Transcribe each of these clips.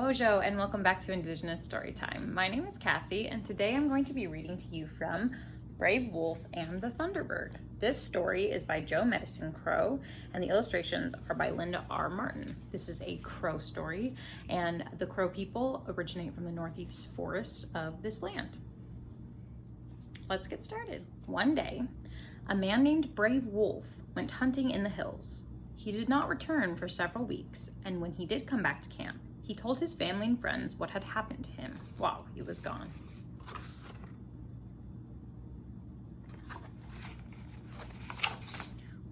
Bojo, and welcome back to Indigenous Storytime. My name is Cassie, and today I'm going to be reading to you from Brave Wolf and the Thunderbird. This story is by Joe Medicine Crow, and the illustrations are by Linda R. Martin. This is a crow story, and the crow people originate from the northeast forests of this land. Let's get started. One day, a man named Brave Wolf went hunting in the hills. He did not return for several weeks, and when he did come back to camp, he told his family and friends what had happened to him while he was gone.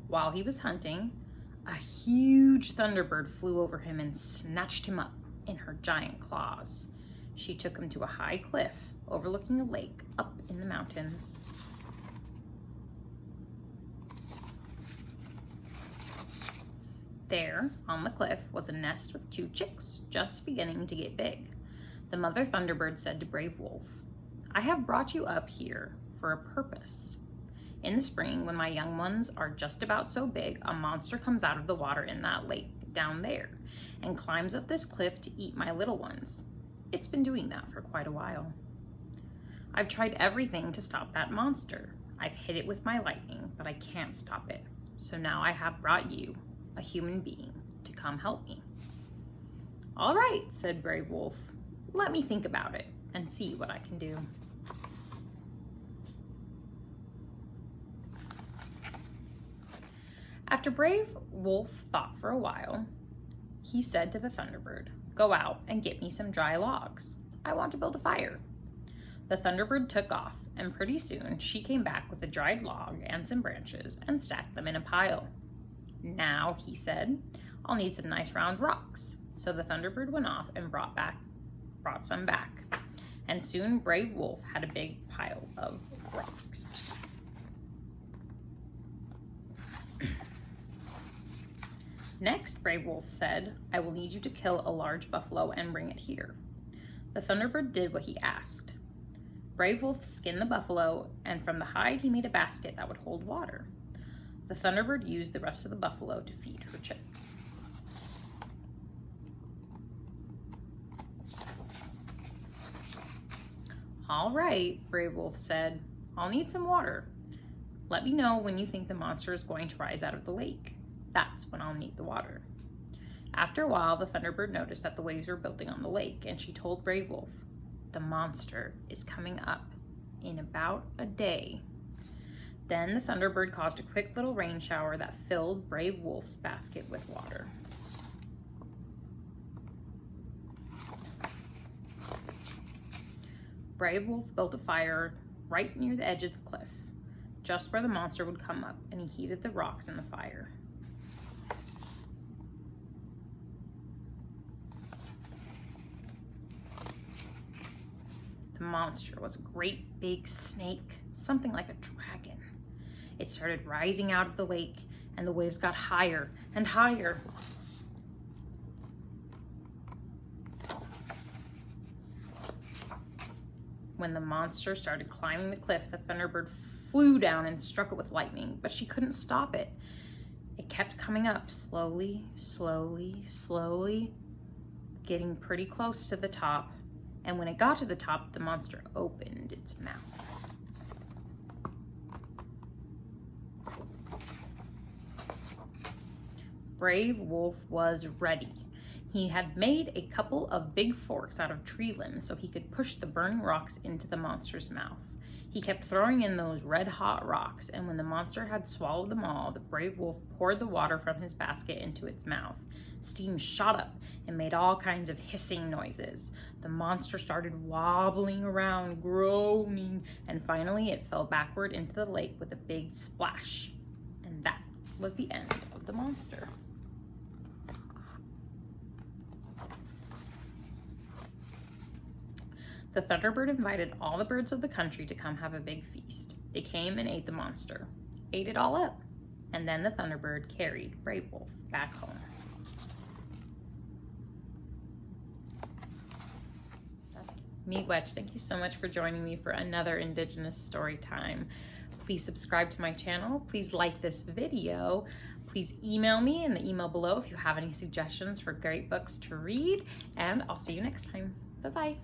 While he was hunting, a huge thunderbird flew over him and snatched him up in her giant claws. She took him to a high cliff overlooking a lake up in the mountains. There, on the cliff, was a nest with 2 chicks, just beginning to get big. The mother Thunderbird said to Brave Wolf, "I have brought you up here for a purpose. In the spring, when my young ones are just about so big, a monster comes out of the water in that lake down there and climbs up this cliff to eat my little ones. It's been doing that for quite a while. I've tried everything to stop that monster. I've hit it with my lightning, but I can't stop it. So now I have brought you, a human being, to come help me." "All right," said Brave Wolf. "Let me think about it and see what I can do." After Brave Wolf thought for a while, he said to the Thunderbird, "Go out and get me some dry logs. I want to build a fire." The Thunderbird took off, and pretty soon she came back with a dried log and some branches and stacked them in a pile. "Now," he said, "I'll need some nice round rocks." So the Thunderbird went off and brought some back. And soon Brave Wolf had a big pile of rocks. Next, Brave Wolf said, "I will need you to kill a large buffalo and bring it here." The Thunderbird did what he asked. Brave Wolf skinned the buffalo, and from the hide he made a basket that would hold water. The Thunderbird used the rest of the buffalo to feed her chicks. "All right," Brave Wolf said, "I'll need some water. Let me know when you think the monster is going to rise out of the lake. That's when I'll need the water." After a while, the Thunderbird noticed that the waves were building on the lake, and she told Brave Wolf, "The monster is coming up in about a day." Then the Thunderbird caused a quick little rain shower that filled Brave Wolf's basket with water. Brave Wolf built a fire right near the edge of the cliff, just where the monster would come up, and he heated the rocks in the fire. The monster was a great big snake, something like a dragon. It started rising out of the lake, and the waves got higher and higher. When the monster started climbing the cliff, the Thunderbird flew down and struck it with lightning, but she couldn't stop it. It kept coming up slowly, slowly, slowly, getting pretty close to the top. And when it got to the top, the monster opened its mouth. Brave Wolf was ready. He had made a couple of big forks out of tree limbs so he could push the burning rocks into the monster's mouth. He kept throwing in those red-hot rocks, and when the monster had swallowed them all, the Brave Wolf poured the water from his basket into its mouth. Steam shot up and made all kinds of hissing noises. The monster started wobbling around, groaning, and finally it fell backward into the lake with a big splash. And that was the end of the monster. The Thunderbird invited all the birds of the country to come have a big feast. They came and ate the monster, ate it all up, and then the Thunderbird carried Brave Wolf back home. Meet Wetch, thank you so much for joining me for another Indigenous story time. Please subscribe to my channel. Please like this video. Please email me in the email below if you have any suggestions for great books to read, and I'll see you next time. Bye-bye.